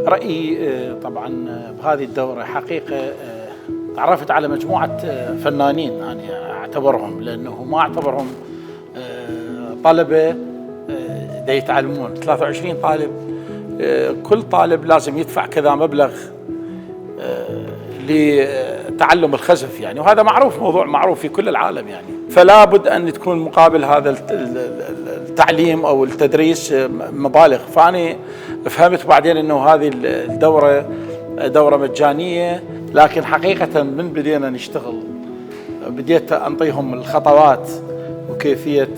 رأيي طبعا بهذه الدورة حقيقة تعرفت على مجموعة فنانين أنا أعتبرهم، لأنه ما أعتبرهم طلبة دا يتعلمون. 23 طالب، كل طالب لازم يدفع كذا مبلغ لتعلم الخزف يعني، وهذا معروف، موضوع معروف في كل العالم يعني. فلا بد أن تكون مقابل هذا التعليم أو التدريس مبالغ. فأنا فهمت بعدين أنه هذه الدورة دورة مجانية، لكن حقيقة من بدينا نشتغل بديت أنطيهم الخطوات وكيفية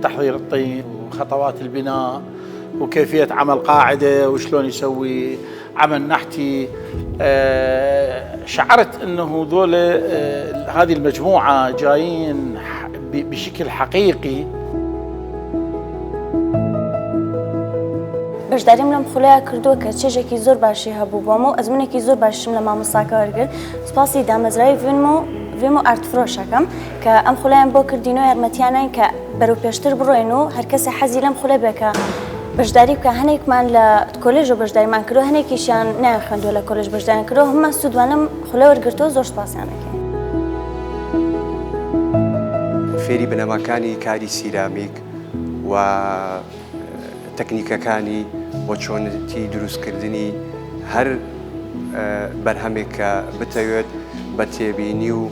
تحضير الطين وخطوات البناء وكيفية عمل قاعدة وشلون يسوي عمل نحتي. شعرت أنه هذه المجموعة جايين بشكل حقيقي. بەشداریم لەم خولەیە کردووە کە چێژێکی زۆر باشی هەبوو بۆم و ئەزمونێکی زۆر باشم لە مامۆستاکە وەرگرت. سوپاسی دامەزرای ڤێم و ئارتفرۆشەکەم کە ئەم خولەیان بۆ کردینەوە یارمەتیانان کە بەرەو پێشتر بڕۆین و هەر کەسێ حەزی لەم خولە بێ کە بەشداری بکە. هەنێکمان لە کۆلێژەوە بەشداریمان کردو، هەنێکیشیان نایخوێندووە لە کۆلێژ بەشداریان کردو، هەموومان سوودوانم خولە وەرگرتەوە. زۆر سوپاسیان دەکەین. فێری بنەماکانی کاری سیرامیک و تەکنیکەکانی بۆ چۆنەتی دروستکردنی هەر بەرهەمێک کە بتەوێت بە تێبینی و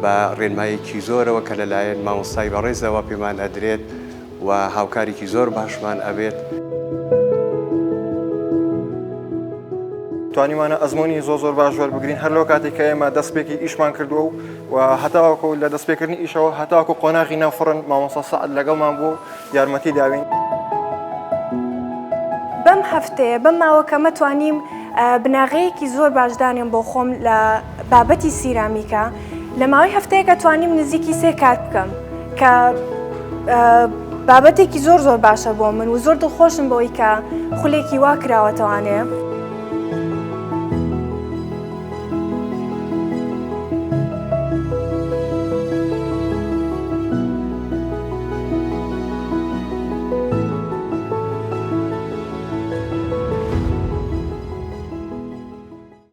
بە ڕێنمایەکی زۆرەوە کە لەلایەن مامۆستای بەڕێزەوە پێمان ئەدرێت و هاوکارێکی زۆر باشمان ئەبێت. توانیمانە ئەزمموی زۆر باش وەربگرین هەر لەو کاتێک کە ئێمە دەستپێکی ئیشمان کردووە و هەتاوەکو لە دەستپێکردنی ئیشەوە هەتاوەکو قۆناغی ناوفڕن مامۆستا سەعد لەگەڵمان بوو یارمەتی داوین. بەم هەفتەیە بەم ماوەکەمە توانیم بناغەیەکی زۆر باشدانیم بۆ خۆم لە بابەتی سیرامیکە. لە ماوەی هەفتەیەکە توانیم نزیکی 3 کار بکەم کە بابەتێکی زۆر باشە بۆ من و زۆر دڵخۆشم بۆی کە خولێکی وا کراوەتەوانێ.